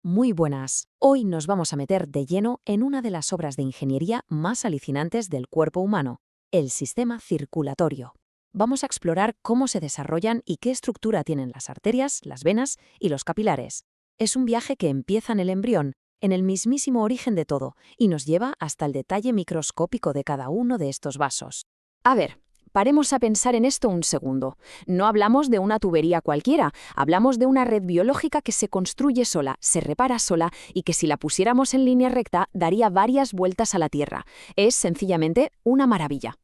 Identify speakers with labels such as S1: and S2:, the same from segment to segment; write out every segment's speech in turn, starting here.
S1: Muy buenas. Hoy nos vamos a meter de lleno en una de las obras de ingeniería más alucinantes del cuerpo humano, el sistema circulatorio. Vamos a explorar cómo se desarrollan y qué estructura tienen las arterias, las venas y los capilares. Es un viaje que empieza en el embrión, en el mismísimo origen de todo, y nos lleva hasta el detalle microscópico de cada uno de estos vasos. A ver, paremos a pensar en esto un segundo. No hablamos de una tubería cualquiera, hablamos de una red biológica que se construye sola, se repara sola y que si la pusiéramos en línea recta daría varias vueltas a la Tierra. Es sencillamente una maravilla.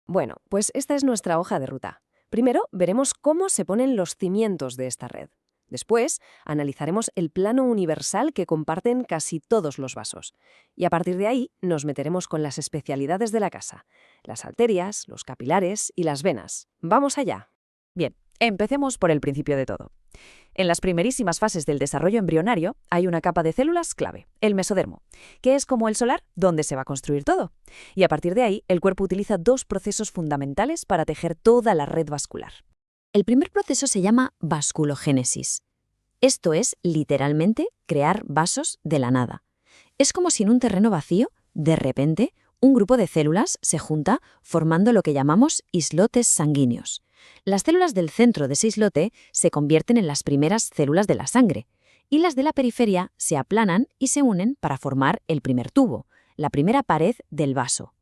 S2: Bueno, pues esta es nuestra hoja de ruta. Primero veremos cómo se ponen los cimientos de esta red. Después, analizaremos el plano universal que comparten casi todos los vasos. Y a partir de ahí, nos meteremos con las especialidades de la casa: las arterias, los capilares y las venas. ¡Vamos allá!
S3: Bien, empecemos por el principio de todo. En las primerísimas fases del desarrollo embrionario hay una capa de células clave, el mesodermo, que es como el solar donde se va a construir todo. Y a partir de ahí, el cuerpo utiliza dos procesos fundamentales para tejer toda la red vascular.
S1: El primer proceso se llama vasculogénesis. Esto es, literalmente, crear vasos de la nada. Es como si en un terreno vacío, de repente, un grupo de células se junta formando lo que llamamos islotes sanguíneos. Las células del centro de ese islote se convierten en las primeras células de la sangre, y las de la periferia se aplanan y se unen para formar el primer tubo, la primera pared del vaso.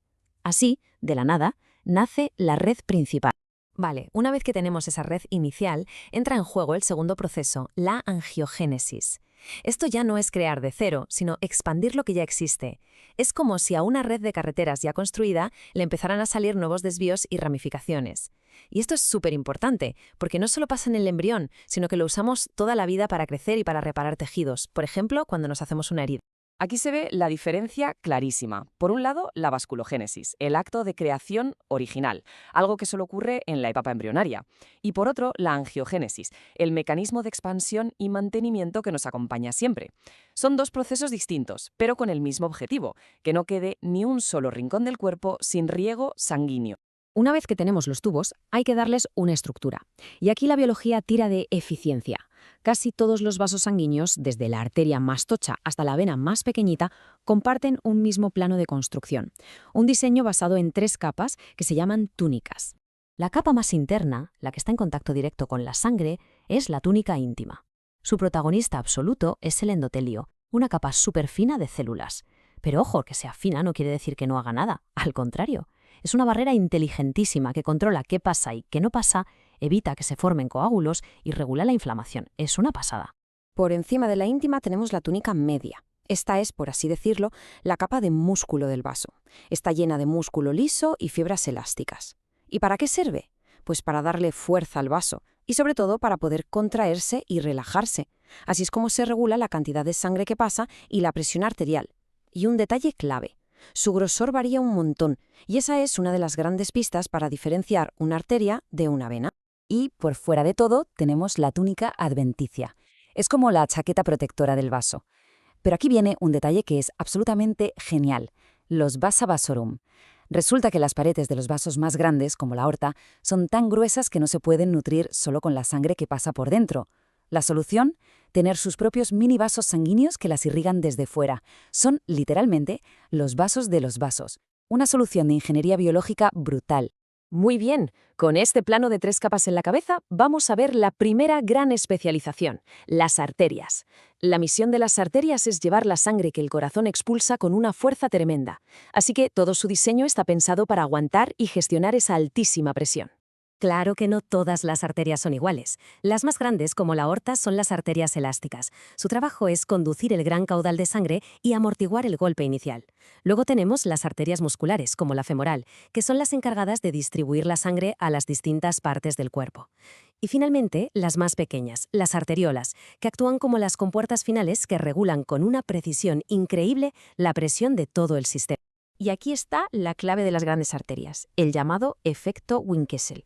S1: Así, de la nada, nace la red principal.
S2: Vale, una vez que tenemos esa red inicial, entra en juego el segundo proceso, la angiogénesis. Esto ya no es crear de cero, sino expandir lo que ya existe. Es como si a una red de carreteras ya construida le empezaran a salir nuevos desvíos y ramificaciones. Y esto es súper importante, porque no solo pasa en el embrión, sino que lo usamos toda la vida para crecer y para reparar tejidos, por ejemplo, cuando nos hacemos una herida.
S3: Aquí se ve la diferencia clarísima. Por un lado, la vasculogénesis, el acto de creación original, algo que solo ocurre en la etapa embrionaria. Y por otro, la angiogénesis, el mecanismo de expansión y mantenimiento que nos acompaña siempre. Son dos procesos distintos, pero con el mismo objetivo: que no quede ni un solo rincón del cuerpo sin riego sanguíneo.
S2: Una vez que tenemos los tubos, hay que darles una estructura. Y aquí la biología tira de eficiencia. Casi todos los vasos sanguíneos, desde la arteria más tocha hasta la vena más pequeñita, comparten un mismo plano de construcción. Un diseño basado en 3 capas que se llaman túnicas. La capa más interna, la que está en contacto directo con la sangre, es la túnica íntima. Su protagonista absoluto es el endotelio, una capa súper fina de células. Pero ojo, que sea fina no quiere decir que no haga nada. Al contrario. Es una barrera inteligentísima que controla qué pasa y qué no pasa, evita que se formen coágulos y regula la inflamación. Es una pasada. Por encima de la íntima tenemos la túnica media. Esta es, por así decirlo, la capa de músculo del vaso. Está llena de músculo liso y fibras elásticas. ¿Y para qué sirve? Pues para darle fuerza al vaso y sobre todo para poder contraerse y relajarse. Así es como se regula la cantidad de sangre que pasa y la presión arterial. Y un detalle clave: su grosor varía un montón, y esa es una de las grandes pistas para diferenciar una arteria de una vena.
S4: Y, por fuera de todo, tenemos la túnica adventicia. Es como la chaqueta protectora del vaso. Pero aquí viene un detalle que es absolutamente genial: los vasa vasorum. Resulta que las paredes de los vasos más grandes, como la aorta, son tan gruesas que no se pueden nutrir solo con la sangre que pasa por dentro. La solución: tener sus propios mini vasos sanguíneos que las irrigan desde fuera. Son, literalmente, los vasos de los vasos. Una solución de ingeniería biológica brutal.
S2: Muy bien, con este plano de 3 capas en la cabeza, vamos a ver la primera gran especialización: las arterias. La misión de las arterias es llevar la sangre que el corazón expulsa con una fuerza tremenda. Así que todo su diseño está pensado para aguantar y gestionar esa altísima presión. Claro que no todas las arterias son iguales. Las más grandes, como la aorta, son las arterias elásticas. Su trabajo es conducir el gran caudal de sangre y amortiguar el golpe inicial. Luego tenemos las arterias musculares, como la femoral, que son las encargadas de distribuir la sangre a las distintas partes del cuerpo. Y finalmente, las más pequeñas, las arteriolas, que actúan como las compuertas finales que regulan con una precisión increíble la presión de todo el sistema. Y aquí está la clave de las grandes arterias, el llamado efecto Wien-Kessel.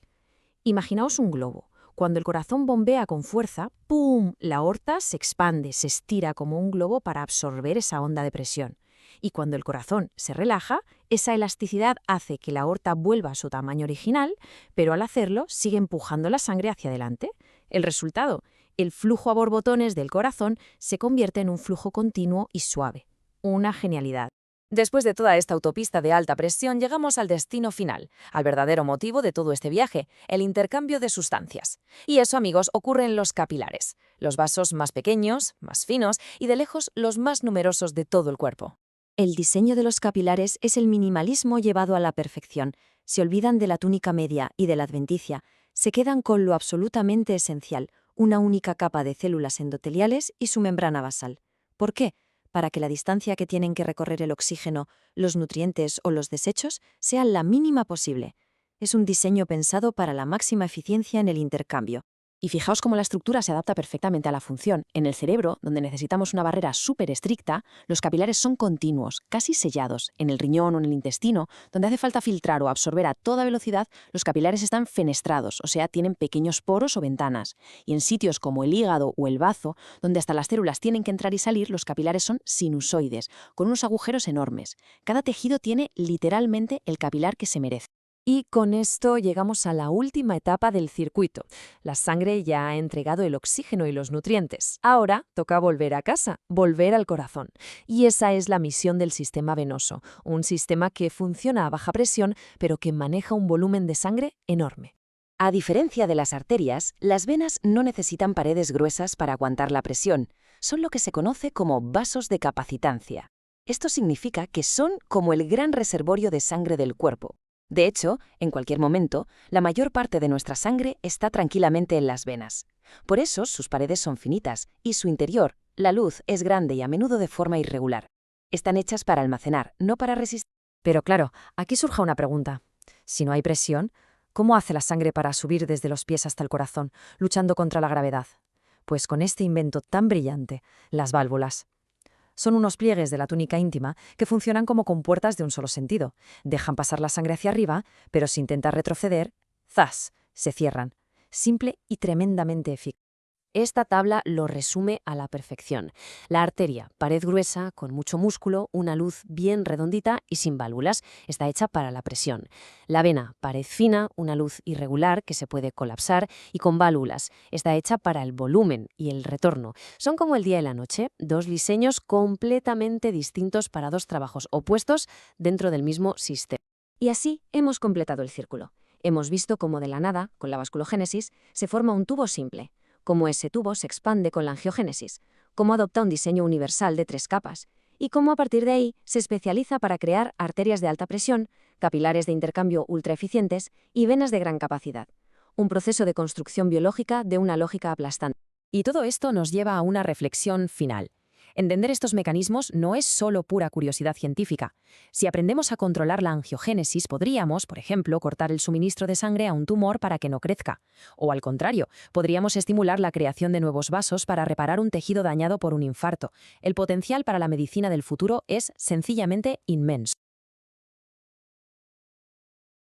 S2: Imaginaos un globo. Cuando el corazón bombea con fuerza, ¡pum!, la aorta se expande, se estira como un globo para absorber esa onda de presión. Y cuando el corazón se relaja, esa elasticidad hace que la aorta vuelva a su tamaño original, pero al hacerlo sigue empujando la sangre hacia adelante. El resultado:
S1: El flujo a borbotones del corazón se convierte en un flujo continuo y suave. Una genialidad.
S3: Después de toda esta autopista de alta presión, llegamos al destino final, al verdadero motivo de todo este viaje, el intercambio de sustancias. Y eso, amigos, ocurre en los capilares, los vasos más pequeños, más finos y de lejos los más numerosos de todo el cuerpo.
S1: El diseño de los capilares es el minimalismo llevado a la perfección. Se olvidan de la túnica media y de la adventicia, se quedan con lo absolutamente esencial, una única capa de células endoteliales y su membrana basal. ¿Por qué? Para que la distancia que tienen que recorrer el oxígeno, los nutrientes o los desechos sea la mínima posible. Es un diseño pensado para la máxima eficiencia en el intercambio.
S2: Y fijaos cómo la estructura se adapta perfectamente a la función. En el cerebro, donde necesitamos una barrera súper estricta, los capilares son continuos, casi sellados. En el riñón o en el intestino, donde hace falta filtrar o absorber a toda velocidad, los capilares están fenestrados, o sea, tienen pequeños poros o ventanas. Y en sitios como el hígado o el bazo, donde hasta las células tienen que entrar y salir, los capilares son sinusoides, con unos agujeros enormes. Cada tejido tiene literalmente el capilar que se merece.
S1: Y con esto llegamos a la última etapa del circuito. La sangre ya ha entregado el oxígeno y los nutrientes. Ahora toca volver a casa, volver al corazón. Y esa es la misión del sistema venoso, un sistema que funciona a baja presión, pero que maneja un volumen de sangre enorme.
S4: A diferencia de las arterias, las venas no necesitan paredes gruesas para aguantar la presión. Son lo que se conoce como vasos de capacitancia. Esto significa que son como el gran reservorio de sangre del cuerpo. De hecho, en cualquier momento, la mayor parte de nuestra sangre está tranquilamente en las venas. Por eso, sus paredes son finitas y su interior, la luz, es grande y a menudo de forma irregular. Están hechas para almacenar, no para resistir.
S1: Pero claro, aquí surge una pregunta. Si no hay presión, ¿cómo hace la sangre para subir desde los pies hasta el corazón, luchando contra la gravedad? Pues con este invento tan brillante, las válvulas. Son unos pliegues de la túnica íntima que funcionan como compuertas de un solo sentido. Dejan pasar la sangre hacia arriba, pero si intenta retroceder, ¡zas!, se cierran. Simple y tremendamente eficaz. Esta tabla lo resume a la perfección. La arteria, pared gruesa, con mucho músculo, una luz bien redondita y sin válvulas, está hecha para la presión. La vena, pared fina, una luz irregular que se puede colapsar y con válvulas, está hecha para el volumen y el retorno. Son como el día y la noche, dos diseños completamente distintos para dos trabajos opuestos dentro del mismo sistema. Y así hemos completado el círculo. Hemos visto cómo de la nada, con la vasculogénesis, se forma un tubo simple, cómo ese tubo se expande con la angiogénesis, cómo adopta un diseño universal de 3 capas, y cómo a partir de ahí se especializa para crear arterias de alta presión, capilares de intercambio ultraeficientes y venas de gran capacidad. Un proceso de construcción biológica de una lógica aplastante.
S2: Y todo esto nos lleva a una reflexión final. Entender estos mecanismos no es solo pura curiosidad científica. Si aprendemos a controlar la angiogénesis, podríamos, por ejemplo, cortar el suministro de sangre a un tumor para que no crezca. O al contrario, podríamos estimular la creación de nuevos vasos para reparar un tejido dañado por un infarto. El potencial para la medicina del futuro es sencillamente inmenso.